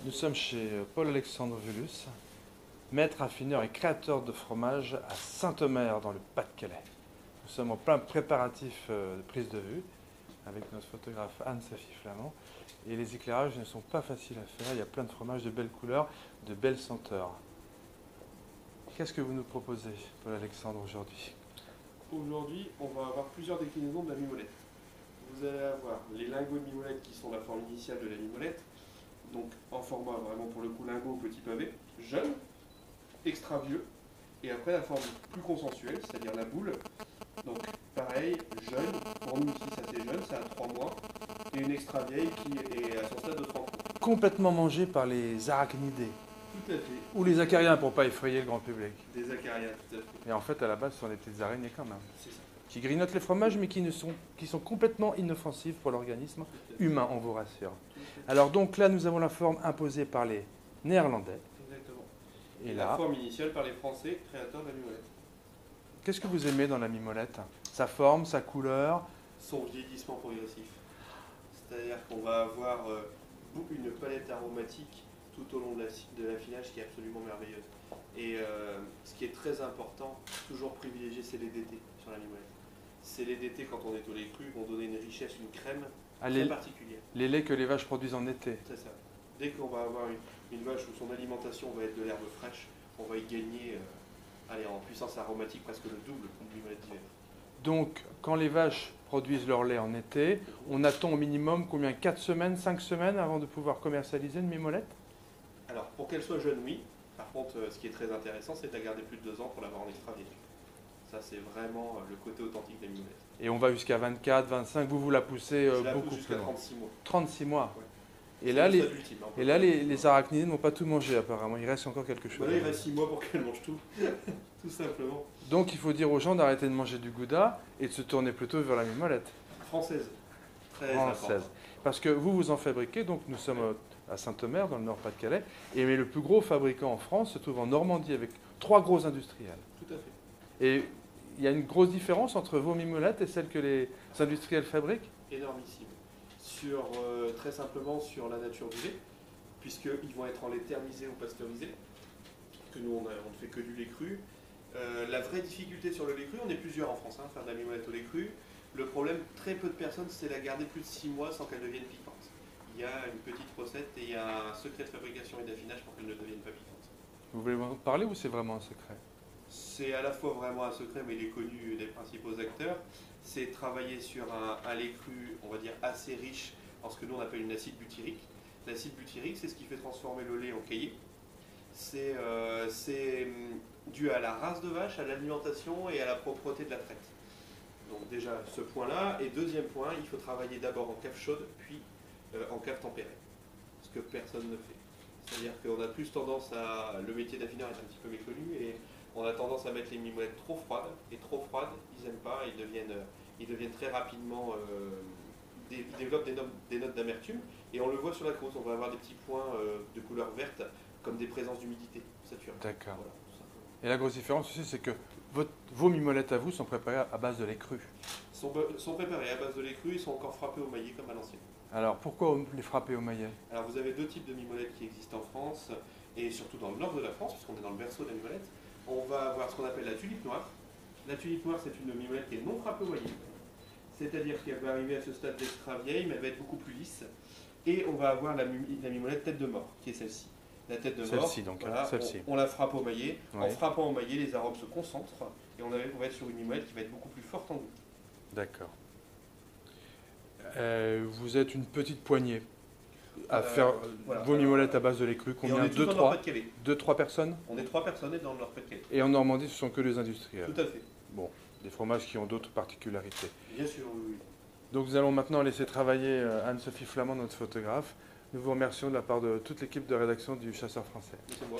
Nous sommes chez Paul-Alexandre Vulus, maître affineur et créateur de fromage à Saint-Omer dans le Pas-de-Calais. Nous sommes en plein préparatif de prise de vue avec notre photographe Anne-Sophie Flamand. Et les éclairages ne sont pas faciles à faire, il y a plein de fromages de belles couleurs, de belles senteurs. Qu'est-ce que vous nous proposez, Paul-Alexandre, aujourd'hui? Aujourd'hui, on va avoir plusieurs déclinaisons de la mimolette. Vous allez avoir les lingots de mimolette qui sont la forme initiale de la mimolette, donc en format vraiment pour le coup lingot au petit pavé, jeune, extra vieux, et après la forme plus consensuelle, c'est-à-dire la boule. Donc pareil, jeune, pour nous ici ça c'est jeune, ça a 3 mois, et une extra vieille qui est à son stade de 30 mois. Complètement mangé par les arachnidés, Tout à fait. ou les acariens pour ne pas effrayer le grand public. Des acariens, tout à fait. Et en fait, à la base, ce sont des petites araignées quand même, C'est ça. qui grignotent les fromages, mais qui sont complètement inoffensives pour l'organisme humain, on vous rassure. Alors donc là, nous avons la forme imposée par les Néerlandais. Exactement. Et La là, forme initiale par les Français, créateurs de la mimolette. qu'est-ce que vous aimez dans la mimolette? Sa forme, sa couleur? Son vieillissement progressif. C'est-à-dire qu'on va avoir une palette aromatique tout au long de l'affinage qui est absolument merveilleuse. Et ce qui est très important, toujours privilégier, c'est les d'été sur la mimolette. C'est les d'été, quand on est au lait cru, vont donner une richesse, une crème très particulière. Les laits que les vaches produisent en été. C'est ça. Dès qu'on va avoir une vache où son alimentation va être de l'herbe fraîche, on va y gagner en puissance aromatique presque le double d'une mimolette d'hiver. Donc, quand les vaches produisent leur lait en été, on attend au minimum combien? 4 semaines, 5 semaines avant de pouvoir commercialiser une mimolette? Alors, pour qu'elle soit jeune, oui. Par contre, ce qui est très intéressant, c'est de la garder plus de 2 ans pour l'avoir en extra vieille. Ça, c'est vraiment le côté authentique des mimolettes. Et on va jusqu'à 24, 25, vous la poussez beaucoup plus jusqu'à loin. 36 mois. 36 mois. Ouais. Et là, les arachnidés n'ont pas tout mangé apparemment, il reste encore quelque chose. Là, il reste 6 mois pour qu'elle mange tout, tout simplement. Donc il faut dire aux gens d'arrêter de manger du gouda et de se tourner plutôt vers la mimolette. Française. Très Française. important. Parce que vous en fabriquez, donc nous sommes à Saint-Omer, dans le Nord-Pas-de-Calais, et mais le plus gros fabricant en France se trouve en Normandie avec 3 gros industriels. Tout à fait. Et il y a une grosse différence entre vos mimolettes et celles que les industriels fabriquent? Énormissime. Très simplement sur la nature du lait, puisqu'ils vont être en lait thermisé ou pasteurisé, que nous on ne fait que du lait cru. La vraie difficulté sur le lait cru, on est plusieurs en France, faire de la mimolette au lait cru. Le problème, très peu de personnes, c'est la garder plus de 6 mois sans qu'elle devienne piquante. Il y a une petite recette et il y a un secret de fabrication et d'affinage pour qu'elle ne devienne pas piquante. Vous voulez m'en parler ou c'est vraiment un secret? C'est à la fois vraiment un secret, mais il est connu des principaux acteurs. C'est travailler sur un lait cru, on va dire, assez riche en ce que nous on appelle une acide butyrique. L'acide butyrique, c'est ce qui fait transformer le lait en caillé. C'est dû à la race de vache, à l'alimentation et à la propreté de la traite. Donc déjà ce point-là. Et deuxième point, il faut travailler d'abord en cave chaude, puis en cave tempérée. Ce que personne ne fait. C'est-à-dire qu'on a plus tendance à... Le métier d'affineur est un petit peu méconnu et on a tendance à mettre les mimolettes trop froides. Et trop froides, ils n'aiment pas, ils deviennent très rapidement... ils développent des notes d'amertume. Et on le voit sur la croûte, on va avoir des petits points de couleur verte comme des présences d'humidité saturée. D'accord. Voilà, et la grosse différence aussi, c'est que vos mimolettes à vous sont préparées à base de lait cru. Sont préparés à base de lait cru, ils sont encore frappés au maillet comme à l'ancienne. Alors pourquoi les frapper au maillet? Alors vous avez 2 types de mimolettes qui existent en France, et surtout dans le nord de la France, puisqu'on est dans le berceau de la mimolette. On va avoir ce qu'on appelle la tulipe noire. La tulipe noire, c'est une mimolette qui est non frappée au maillet. C'est-à-dire qu'elle va arriver à ce stade d'extra vieille, mais elle va être beaucoup plus lisse. Et on va avoir la mimolette tête de mort, qui est celle-ci. La tête de mort, celle-ci donc, voilà, celle-ci. On la frappe au maillet. Oui. En frappant au maillet, les arômes se concentrent, et on va être sur une mimolette qui va être beaucoup plus forte en goût. D'accord. Vous êtes une petite poignée à faire vos mimolettes à base de lait cru. Combien? 2-3 personnes? On est 3 personnes dans le Nord-Pas-de-Calais. Et en Normandie, ce sont que les industriels? Tout à fait. Bon, des fromages qui ont d'autres particularités. Bien sûr, oui. Donc nous allons maintenant laisser travailler Anne-Sophie Flamand, notre photographe. Nous vous remercions de la part de toute l'équipe de rédaction du Chasseur français. C'est moi.